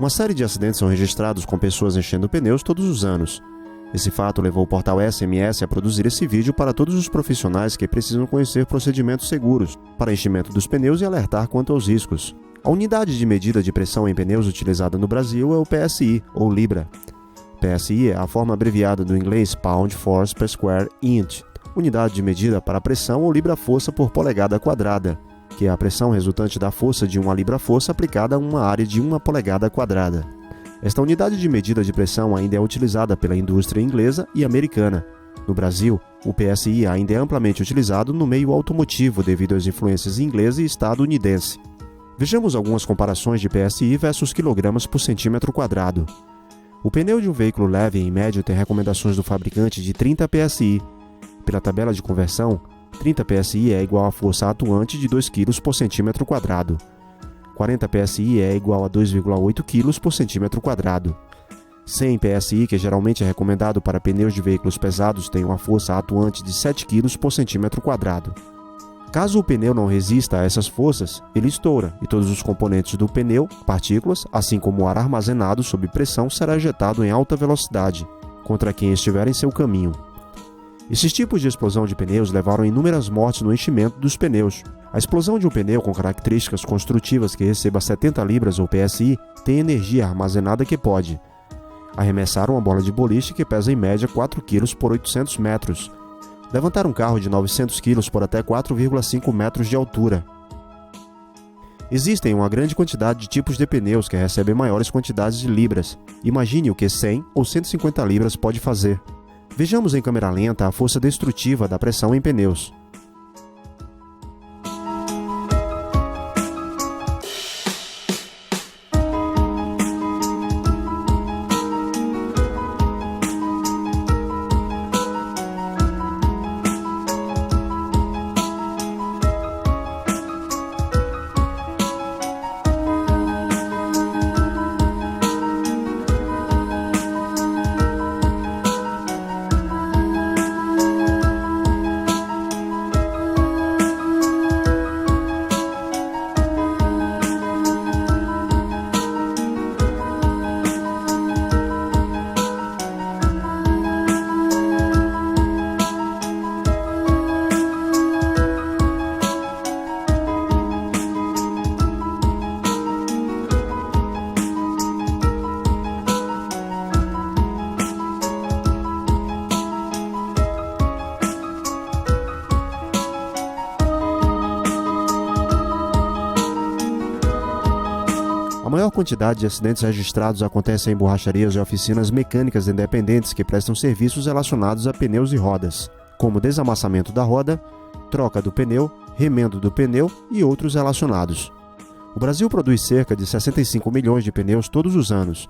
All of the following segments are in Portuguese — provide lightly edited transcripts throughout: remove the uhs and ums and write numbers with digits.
Uma série de acidentes são registrados com pessoas enchendo pneus todos os anos. Esse fato levou o portal SMS a produzir esse vídeo para todos os profissionais que precisam conhecer procedimentos seguros para enchimento dos pneus e alertar quanto aos riscos. A unidade de medida de pressão em pneus utilizada no Brasil é o PSI, ou Libra. PSI é a forma abreviada do inglês Pound Force per Square Inch, unidade de medida para pressão ou libra-força por polegada quadrada, que é a pressão resultante da força de uma libra-força aplicada a uma área de 1 polegada quadrada. Esta unidade de medida de pressão ainda é utilizada pela indústria inglesa e americana. No Brasil, o PSI ainda é amplamente utilizado no meio automotivo devido às influências inglesa e estadunidense. Vejamos algumas comparações de PSI versus quilogramas por centímetro quadrado. O pneu de um veículo leve, em média, tem recomendações do fabricante de 30 PSI. Pela tabela de conversão, 30 PSI é igual à força atuante de 2 kg por centímetro quadrado. 40 PSI é igual a 2,8 kg por centímetro quadrado. 100 PSI, que geralmente é recomendado para pneus de veículos pesados, tem uma força atuante de 7 kg por centímetro quadrado. Caso o pneu não resista a essas forças, ele estoura e todos os componentes do pneu, partículas, assim como o ar armazenado sob pressão, será ejetado em alta velocidade contra quem estiver em seu caminho. Esses tipos de explosão de pneus levaram a inúmeras mortes no enchimento dos pneus. A explosão de um pneu com características construtivas que receba 70 libras ou PSI tem energia armazenada que pode arremessar uma bola de boliche que pesa em média 4 kg por 800 metros, levantar um carro de 900 kg por até 4,5 metros de altura. Existem uma grande quantidade de tipos de pneus que recebem maiores quantidades de libras. Imagine o que 100 ou 150 libras pode fazer. Vejamos em câmera lenta a força destrutiva da pressão em pneus. A maior quantidade de acidentes registrados acontece em borracharias e oficinas mecânicas independentes que prestam serviços relacionados a pneus e rodas, como desamassamento da roda, troca do pneu, remendo do pneu e outros relacionados. O Brasil produz cerca de 65 milhões de pneus todos os anos.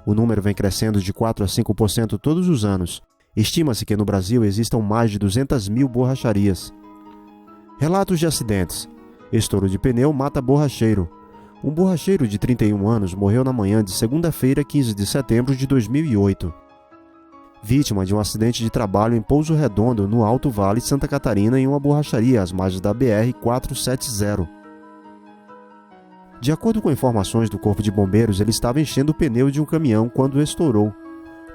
O número vem crescendo de 4 a 5% todos os anos. Estima-se que no Brasil existam mais de 200 mil borracharias. Relatos de acidentes. Estouro de pneu mata borracheiro. Um borracheiro de 31 anos morreu na manhã de segunda-feira, 15 de setembro de 2008. Vítima de um acidente de trabalho em Pouso Redondo, no Alto Vale, Santa Catarina, em uma borracharia às margens da BR-470. De acordo com informações do Corpo de Bombeiros, ele estava enchendo o pneu de um caminhão quando estourou.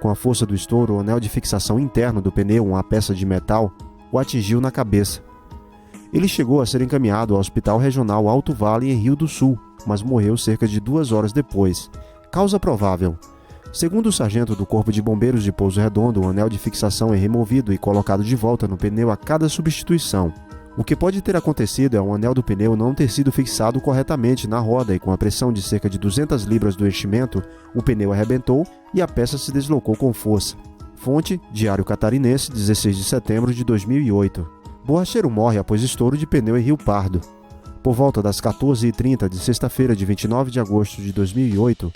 Com a força do estouro, o anel de fixação interno do pneu, uma peça de metal, o atingiu na cabeça. Ele chegou a ser encaminhado ao Hospital Regional Alto Vale, em Rio do Sul, mas morreu cerca de 2 horas depois. Causa provável. Segundo o sargento do Corpo de Bombeiros de Pouso Redondo, o anel de fixação é removido e colocado de volta no pneu a cada substituição. O que pode ter acontecido é o anel do pneu não ter sido fixado corretamente na roda e com a pressão de cerca de 200 libras do enchimento, o pneu arrebentou e a peça se deslocou com força. Fonte: Diário Catarinense, 16 de setembro de 2008. Borracheiro morre após estouro de pneu em Rio Pardo. Por volta das 14h30 de sexta-feira de 29 de agosto de 2008,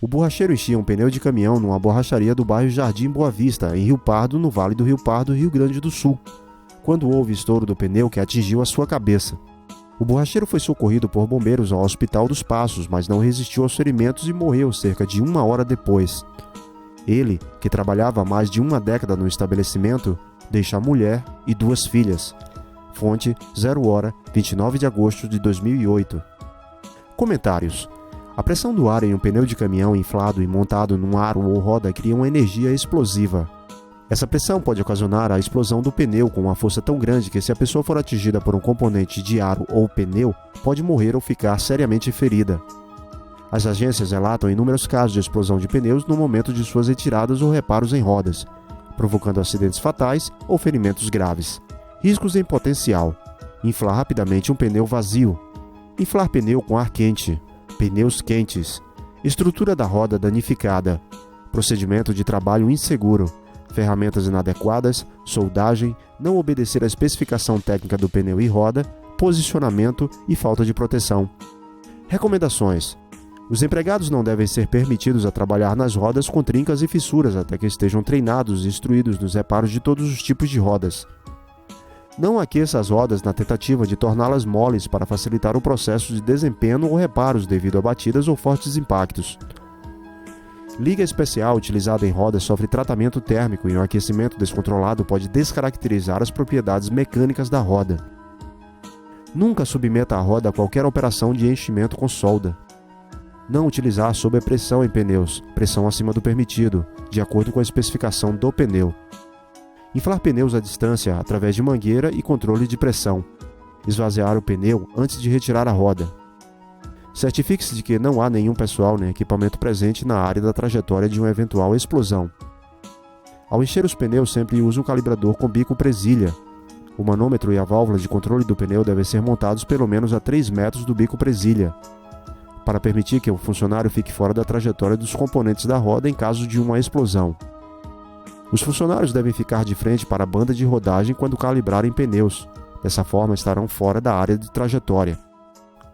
o borracheiro enchia um pneu de caminhão numa borracharia do bairro Jardim Boa Vista, em Rio Pardo, no Vale do Rio Pardo, Rio Grande do Sul, quando houve estouro do pneu que atingiu a sua cabeça. O borracheiro foi socorrido por bombeiros ao Hospital dos Passos, mas não resistiu aos ferimentos e morreu cerca de 1 hora depois. Ele, que trabalhava há mais de uma década no estabelecimento, deixa a mulher e 2 filhas. Fonte: 0 hora, 29 de agosto de 2008. Comentários. A pressão do ar em um pneu de caminhão inflado e montado num aro ou roda cria uma energia explosiva. Essa pressão pode ocasionar a explosão do pneu com uma força tão grande que, se a pessoa for atingida por um componente de aro ou pneu, pode morrer ou ficar seriamente ferida. As agências relatam inúmeros casos de explosão de pneus no momento de suas retiradas ou reparos em rodas, provocando acidentes fatais ou ferimentos graves. Riscos em potencial: inflar rapidamente um pneu vazio, inflar pneu com ar quente, pneus quentes, estrutura da roda danificada, procedimento de trabalho inseguro, ferramentas inadequadas, soldagem, não obedecer à especificação técnica do pneu e roda, posicionamento e falta de proteção. Recomendações: os empregados não devem ser permitidos a trabalhar nas rodas com trincas e fissuras até que estejam treinados e instruídos nos reparos de todos os tipos de rodas. Não aqueça as rodas na tentativa de torná-las moles para facilitar o processo de desempenho ou reparos devido a batidas ou fortes impactos. Liga especial utilizada em rodas sofre tratamento térmico e um aquecimento descontrolado pode descaracterizar as propriedades mecânicas da roda. Nunca submeta a roda a qualquer operação de enchimento com solda. Não utilizar sob pressão em pneus, pressão acima do permitido, de acordo com a especificação do pneu. Inflar pneus à distância através de mangueira e controle de pressão. Esvaziar o pneu antes de retirar a roda. Certifique-se de que não há nenhum pessoal nem equipamento presente na área da trajetória de uma eventual explosão. Ao encher os pneus, sempre use um calibrador com bico presilha. O manômetro e a válvula de controle do pneu devem ser montados pelo menos a 3 metros do bico presilha, para permitir que o funcionário fique fora da trajetória dos componentes da roda em caso de uma explosão. Os funcionários devem ficar de frente para a banda de rodagem quando calibrarem pneus. Dessa forma, estarão fora da área de trajetória.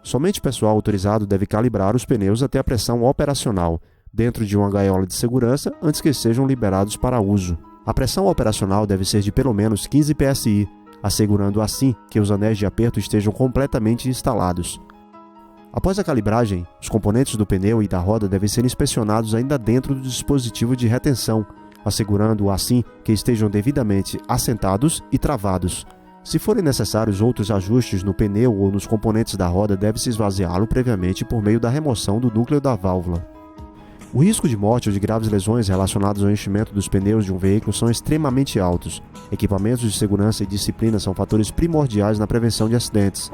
Somente pessoal autorizado deve calibrar os pneus até a pressão operacional, dentro de uma gaiola de segurança, antes que sejam liberados para uso. A pressão operacional deve ser de pelo menos 15 psi, assegurando assim que os anéis de aperto estejam completamente instalados. Após a calibragem, os componentes do pneu e da roda devem ser inspecionados ainda dentro do dispositivo de retenção, assegurando assim que estejam devidamente assentados e travados. Se forem necessários outros ajustes no pneu ou nos componentes da roda, deve-se esvaziá-lo previamente por meio da remoção do núcleo da válvula. O risco de morte ou de graves lesões relacionados ao enchimento dos pneus de um veículo são extremamente altos. Equipamentos de segurança e disciplina são fatores primordiais na prevenção de acidentes.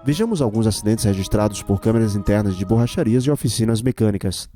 Vejamos alguns acidentes registrados por câmeras internas de borracharias e oficinas mecânicas.